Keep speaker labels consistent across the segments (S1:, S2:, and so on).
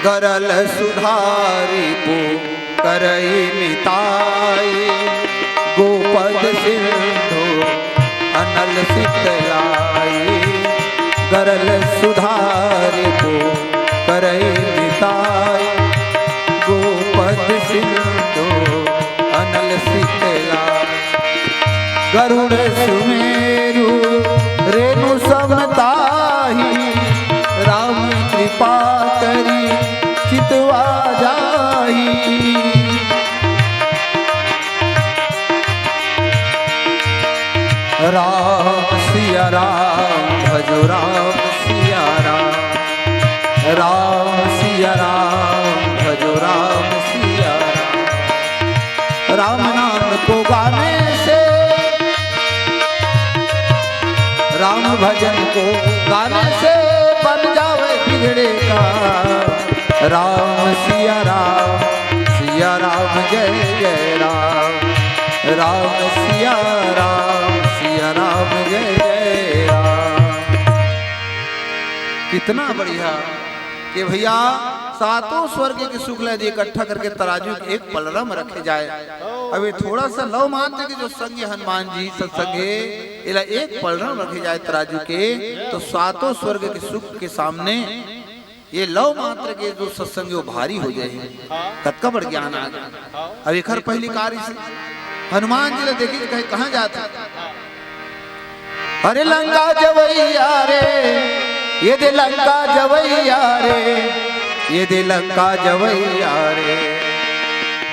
S1: गरल सुधारी पो करई निताई, गोपद सिंधु अनल शीतलाई। गरल सुधारी पो करई निताई, गोपद सिंधु अनल शीतलाई। गरुड़ सुमेरु रेणु समताही, राम कृपा करी चितवा जाही। राम सिया राम भजो राम सिया राम, राम सिया राम भजो राम सिया राम। राम नाम को गाने से, राम भजन को गाने से बन जावे बिगड़े का। राम सिया राम जय जय राम, राम सिया राम जय जय राम। कितना बढ़िया कि भैया सातों स्वर्ग के शुक्ल यदि इकट्ठा करके तराजू एक पलड़ा में रखे जाए। अब ये थोड़ा सा लव मात्र के जो संग हनुमान जी सत्संगे इला एक पलड़ा में रखे जाए तराजू के, तो सातों स्वर्ग के सुख के सामने ये लव मात्र के जो सत्संग वो भारी हो जाए। कतका बड़ ज्ञान आ गया। अब एक पहली कार्य से हनुमान जी ने देखी कहे कहाँ जाते, अरे लंका जवैया रे, ये दे लंका जवैया रे, ये दे लंका जवैया रे।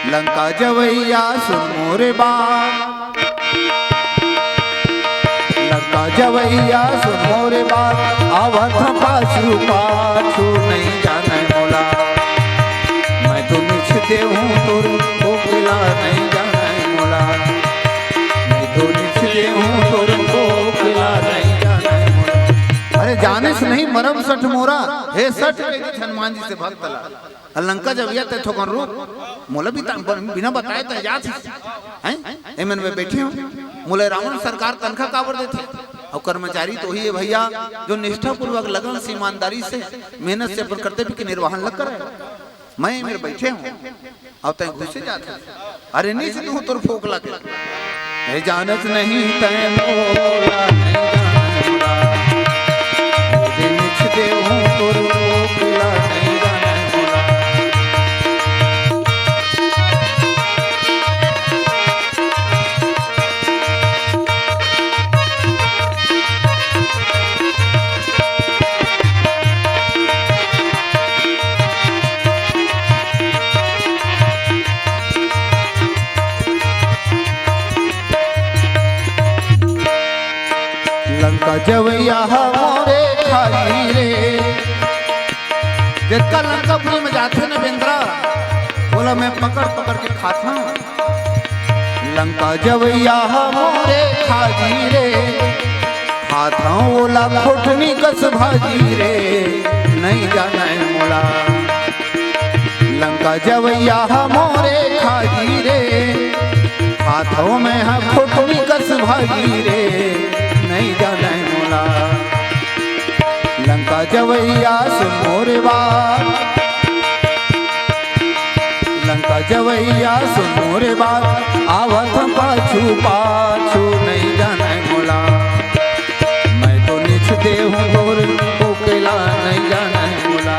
S1: लंका जवैया सुन मोरे बात, लंका जवैया सुन मोरे बात। आवत पाछू पाछू नहीं जाने मोला, मैं तो निछ दे हूँ तुर कोकिला नहीं जाने मोला, मैं तो निछ दे हूँ तुर कोकिला नहीं जाने मोला। अरे जाने से नहीं मरम सठ मोरा, हे सठ हनुमान जी से भक्त ला। लंका जब यह थे ठोकर रूप मोला भी बिना बताए तो जात हैं एमन में बैठे हो। मोले रावण सरकार तनखा काबर देते और कर्मचारी तो ही है भैया जो निष्ठा पूर्वक लगन से ईमानदारी से मेहनत से अपन कर्तव्य की निर्वहन लग कर। मैं मेरे बैठे हूँ अब तय घुसे जाते, अरे नीच तू तुर फोक लगे जानत नहीं तय मोला नहीं दे हूँ तुर फोकला नहीं जाने मोला। लंका जवैया मोरे खाई रे, जिसका लंकापुरी में जाते न बेंद्रा बोला मैं पकड़ पकड़ के खाता हूँ। लंका जवैया मोरे खाजी रे, खाता हूँ बोला खोटनी कस भाजी रे नहीं जाना है मोला। लंका जवैया मोरे खाजी रे, खाता हूँ मैं हाँ खोटनी कस भाजी रे नहीं जाना है मोला। लंका जवैया सुन मोरे बात, लंका जवैया सुन मोरे बात। आवत पाछू पाछू नहीं जाना है मोला, मैं तो निछ दे हूँ तोर कोकिला नहीं जाना है मोला,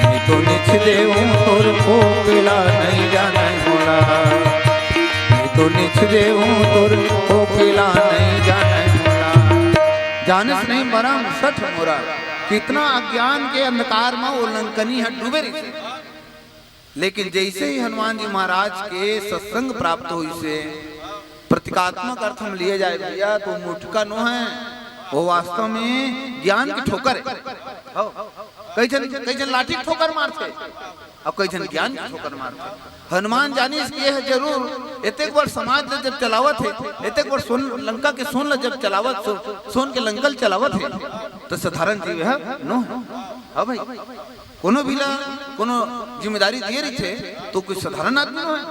S1: मैं तो निछ दे हूँ तोर कोकिला नहीं जाना है मोला, मैं तो निछ दे हूँ तोर कोकिला नहीं जाना है मोला। जानस नहीं मरम सठ मोरा, कितना अज्ञान के अंधकार में वो लंकनी है डूबे रही। लेकिन जैसे ही हनुमान जी महाराज के सत्संग प्राप्त हुई से प्रतीकात्मक अर्थ हम लिए जाए भैया तो मुठका नो है, वो वास्तव में ज्ञान की ठोकर है। कई जन लाठी ठोकर मारते अब कई जन ज्ञान की ठोकर मारते। हनुमान जानी इसलिए है जरूर एतेक बार समाज जब चलावत है, एतेक बार सोन लंका के सोन जब चलावत सोन के लंकल चलावत है तो साधारण जीव है नो। हाँ भाई कोनो भी कोनो जिम्मेदारी दिए रही थे तो कोई साधारण आदमी है,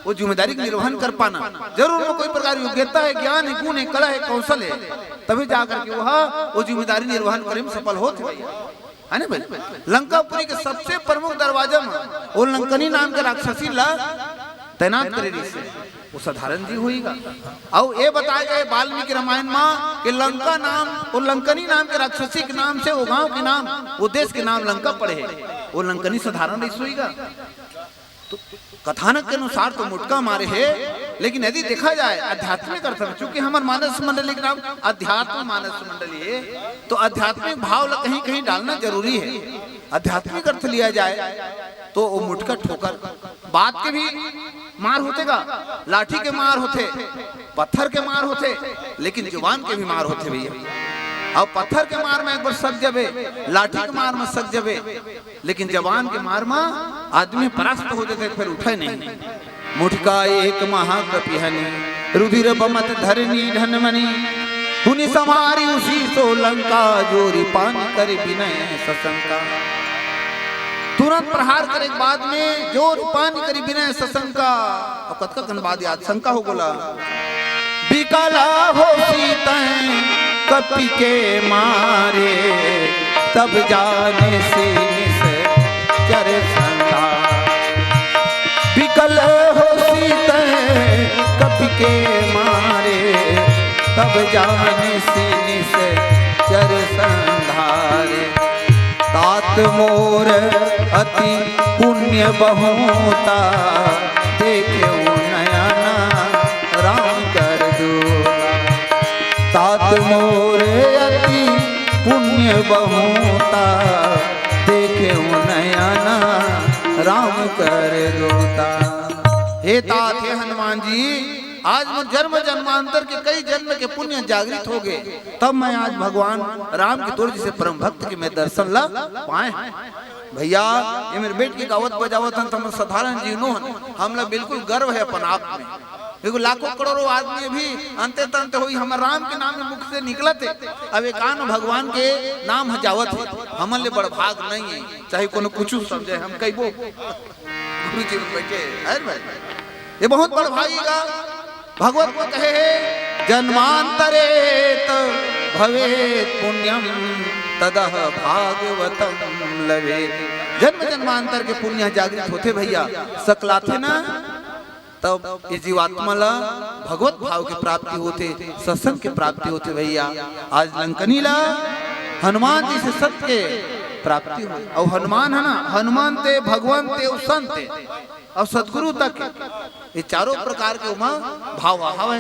S1: वो जिम्मेदारी का निर्वहन कर पाना जरूर वो कोई प्रकार योग्यता है, ज्ञान है, गुण है, कला है, कौशल है, तभी जाकर के वो जिम्मेदारी निर्वहन करे में सफल होते है ना भाई। लंकापुरी के सबसे प्रमुख दरवाजा में वो लंकनी नाम के राक्षसी ला तैनात करे रही से वो साधारण जी होईगा। और ये बताया गया वाल्मीकि रामायण में कि लंका नाम वो लंकनी नाम के राक्षसी के नाम से वो गांव के नाम वो देश के नाम लंका पड़े है। वो लंकनी साधारण रही होईगा। तो कथानक के अनुसार तो मुटका मारे है, लेकिन यदि देखा जाए आध्यात्मिक अर्थ में, चूंकि हमारे मानस मंडली का नाम अध्यात्म मानस मंडली है, तो आध्यात्मिक भाव कहीं कहीं डालना जरूरी है। आध्यात्मिक अर्थ लिया जाए तो वो मुटका ठोकर बात के भी मार होतेगा, लाठी के मार होते, पत्थर के मार होते, लेकिन जुबान के भी मार होते भैया। अब पत्थर के मार में एक बार सक जबे, लाठी के मार में सक जबे, लेकिन जवान के मार में आदमी परास्त हो जाते फिर उठे नहीं। मुठका एक महाकपि हनि, रुधिर बमत धरनी धनमणि, पुनि समारी उसी सो लंका, जोरी पान कर विनय सशंका। तुरंत प्रहार करे के बाद में जोर पानी करी विनय सशंका। और कतका कन बाद याद शंका हो बोला, बिकला हो सीतैं कपि के मारे, तब जाने से चर संता। बिकल हो सीतैं कपि के मारे, तब जाने से चर संधारे। तात मोर अति पुण्य बहुता, देख्यो नयना राम कर दो। तात मोर अति पुण्य बहुता, देख्यो नयना राम कर दोता। हे तात, हे हनुमान जी, आज मैं जन्म जन्मांतर के कई जन्म के पुण्य जागृत हो गए, तब मैं आज भगवान राम के तोर जैसे परम भक्त के मैं दर्शन ला पाए। भैया ये मेरे बेट की गावत बजावत हन, हम साधारण जीवनो हन, हम लोग बिल्कुल गर्व है अपन आप में। देखो लाखों करोड़ों आदमी भी अंते तंत हुई हमारे राम के नाम में मुख से निकलते, अब एक आन भगवान के नाम हजावत है, हमन ले बड़ भाग नहीं है, चाहे कोनो कुछ समझे। हम कई वो गुरु जी बैठे है, ये बहुत बड़ भागीगा। भगवत को कहे है जन्मांतरेत भवेत पुण्यम, तदह भागवतम लवे। जन्म जन्मांतर के पुण्य जागृत होते भैया, सकलाथे ना, तब ये जीवात्मा ला भगवत भाव की प्राप्ति होते, सत्संग की प्राप्ति होते भैया। आज लंकनी ला हनुमान जी से सत्य के प्राप्ति हो। और हनुमान है ना, हनुमान ते भगवान ते और संत ते और सदगुरु तक, ये चारों प्रकार के उमा भाव हवे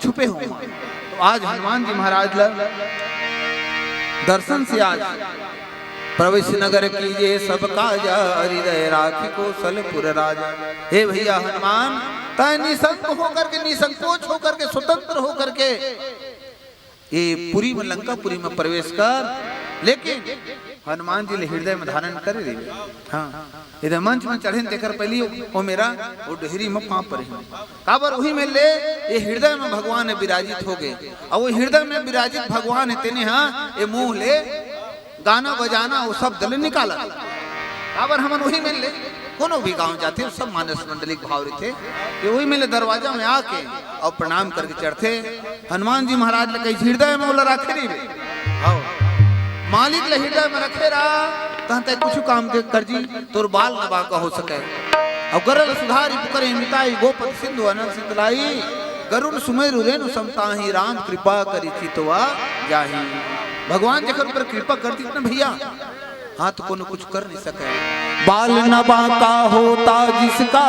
S1: छुपे हुए। तो आज हनुमान जी महाराज ला दर्शन से आज प्रवेश नगर कीजिए सब काजा, हृदय राखी को सलपुर राजा। हे भैया हनुमान, तय निसंक होकर के, निसंकोच होकर के, स्वतंत्र होकर के ये पुरी में, लंका पुरी में प्रवेश कर। लेकिन हनुमान जी हृदय में धारण करे रही। हाँ, इधर मंच में चढ़े देकर पहली वो मेरा वो डेहरी में पाँव पर काबर वही में ले ये हृदय में भगवान है विराजित हो गए। और वो हृदय में विराजित भगवान है तेने, हाँ ये मुंह ले गाना बजाना वो सब दल निकाला। काबर हम वही में ले कोनो भी गांव जाते सब मानस मंडली भाव रहते, ये वही में ले दरवाजा में आके और प्रणाम करके चढ़ते। हनुमान जी महाराज ने कही हृदय में बोला रखे रही मालिक ले हृदय में रखे रहा, कहते कुछ काम के कर जी तोर बाल नबा का हो सके। और गरल सुधारी पुकरे मिताई, गोपत सिंधु अनंत सितलाई, गरुड़ सुमेरु रेणु समताही, राम कृपा करी चितवा जाही। भगवान जखर पर कृपा करती ना भैया, हाँ तो कोनो कुछ कर नहीं सके। बाल नबा का होता जिसका,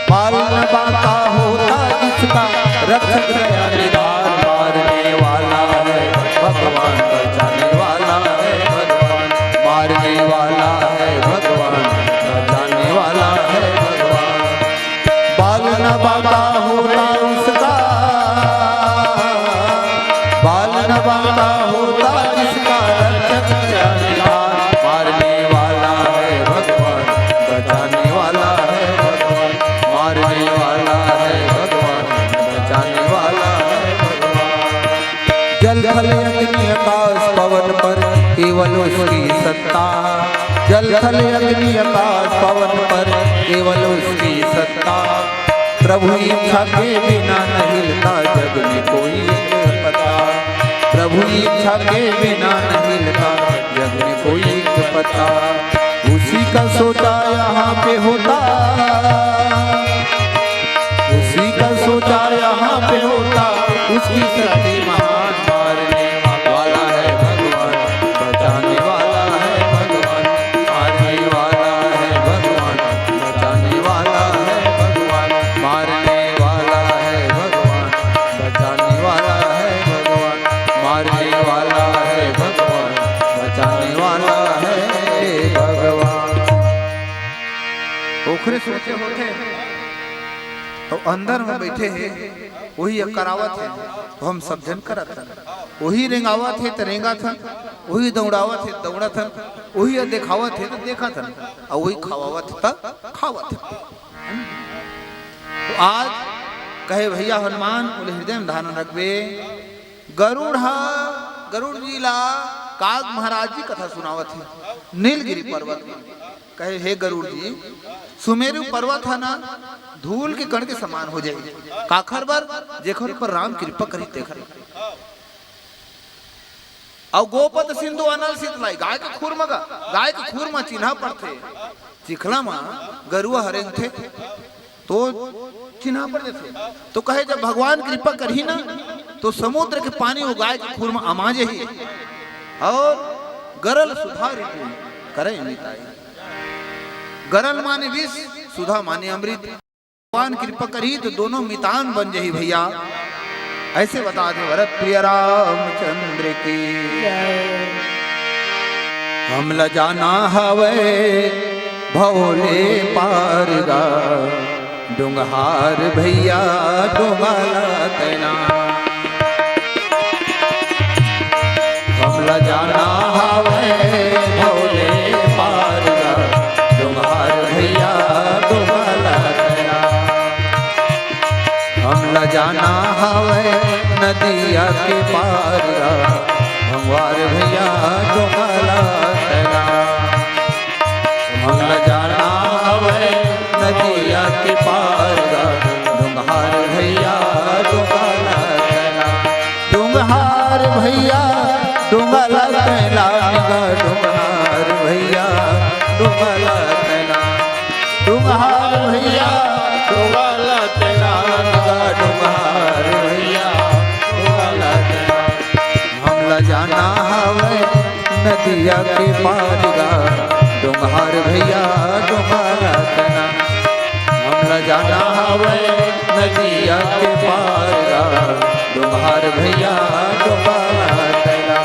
S1: बाल नबा का होता जिसका, रक्षक दया निधान मारने वाला है भगवान, बचाने वाला है भगवान, मारने वाला है भगवान, बचाने वाला है भगवान। बाल नबा का होता उसका, बाल नबा का होता जिसका, रक्षक दया निधान मारने वाला है भगवान, बचाने वाला है भगवान, मारने वाला है भगवान, बचाने वाला है भगवान। जल थल अग्नि आकाश पवन पर केवल उसकी सत्ता, जल थल अग्नि आकाश पवन पर केवल उसकी सत्ता। प्रभु इच्छा के बिना नहीं हिलता जग में कोई पता, प्रभु इच्छा के बिना न मिलता जग में कोई एक पता। उसी का सोचा यहाँ पे होता, उसी का सोचा यहाँ पे होता। उसकी शक्ति महान, मारने वाला है भगवान, बचाने वाला है भगवान, मारने वाला है भगवान, बचाने वाला है भगवान, मारने वाला है भगवान, बचाने वाला है भगवान, मारने वाला है भगवान, बचाने वाला है भगवान। ओखरे सोचे होते तो अंदर में बैठे हैं, वही करावत है तो हम सब जन करत है, वही रेंगावत है तो रेंगा था, वही दौड़ावत है दौड़ा था, वही देखावत है तो देखा था, और वही खावावत है तो खावत है। तो आज कहे भैया हनुमान बोले हृदय में धारण रखबे। गरुड़ जी ला काग महाराज जी कथा सुनावत है नीलगिरी पर्वत में। कहे हे गरुड़ जी, सुमेरु पर्वत है ना धूल के कण के समान हो जाए, काखर बर जेखर पर राम कृपा करी तेखर। और गोपद सिंधु अनल शीतलाई, गाय के खूर मगा, गाय के खूर में चिन्हा पड़ते, चिखला में गरुआ हरेंग थे तो चिन्हा पड़ते थे। तो कहे जब भगवान कृपा करी ना तो समुद्र के पानी वो गाय के खूर में अमाजे ही, और गरल सुधा ऋतु करे मिताई। गरल माने विष, सुधा माने अमृत। भगवान कृपा करी तो दोनों मितान बन जाही भैया। ऐसे बता दे भरत प्रिय रामचंद्र की। हम ल जाना हवे भोले पारगा, डुंगहार भैया डुंगाला तेना। हम ल जाना हवे भोले पारगा, डुंगहार भैया डुंगाला तेना। हम ल जाना हवे नदिया के पारगा, भंगवार भैया डुंगाला तेना। हम ल जाना हवे नदिया के पारगा, डुंगहार भैया डुंगाला तेना। डुंगहार भैया डुंगाला तेना, डुंगहार भैया डुंगाला तेना। डुंगहार भैया डुंगाला तेना, डुंगहार भैया डुंगाला तेना। हम ल जाना हवे नदिया के पारगा, डुंगहार भैया डुंगाला तेना। हम ल जाना हवे नदिया के पारगा, डुंगहार भैया डुंगाला तेना।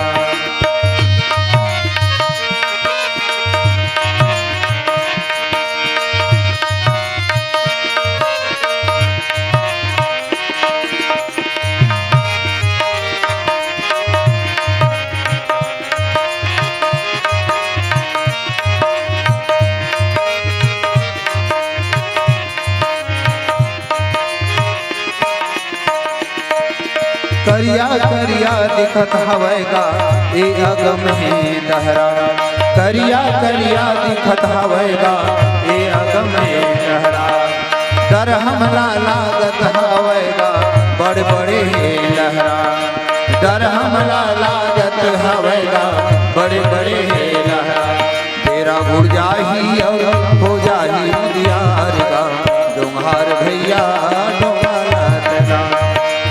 S1: करिया करिया दिखत हवेगा ए अगम है दहरा। करिया करिया दिखत हवेगा ए अगम है दहरा। डर हमला लागत हवेगा बड़े बड़े लहरा। डर हमला लागत हवेगा बड़े बड़े लहरा। तेरा उड़ जाही और हो जाही दियार का, डुंगहार भैया डुंगाला तेना।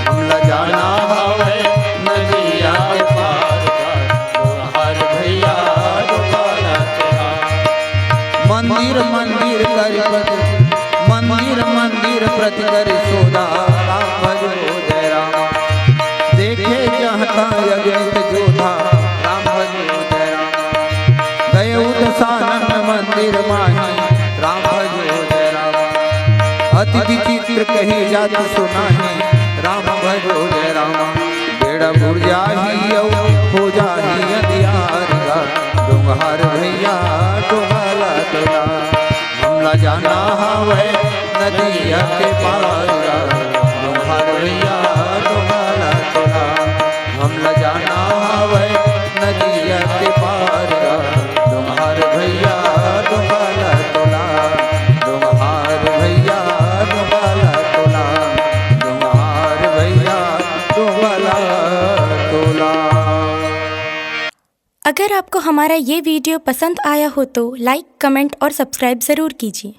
S1: हम ल जाना हवे नदिया के पार का, डुंगहार भैया डुंगाला तेना। मंदिर मंदिर कर मंदिर मंदिर प्रति कर सोदा, राम भजो जय राम। देखे जहाँ अगणित जोधा, राम भजो जय राम। गए उदसानंद मंदिर माही, राम भजो जय राम। अति विचित्र कही जात सुनाही, राम भजो जय राम। बेड़ा बुड़ जाही और हो जाही अंधियार का, डुंगहार भैया डुंगाला तेना। हम ल जाना हवे नदिया के पारगा, डुंगहार भैया डुंगाला तेना। हम ल जाना हवे नदिया के पारगा, डुंगहार भैया डुंगाला तेना। डुंगहार भैया डुंगाला तेना, डुंगहार भैया डुंगाला तेना।
S2: अगर आपको हमारा ये वीडियो पसंद आया हो तो लाइक, कमेंट और सब्सक्राइब ज़रूर कीजिए।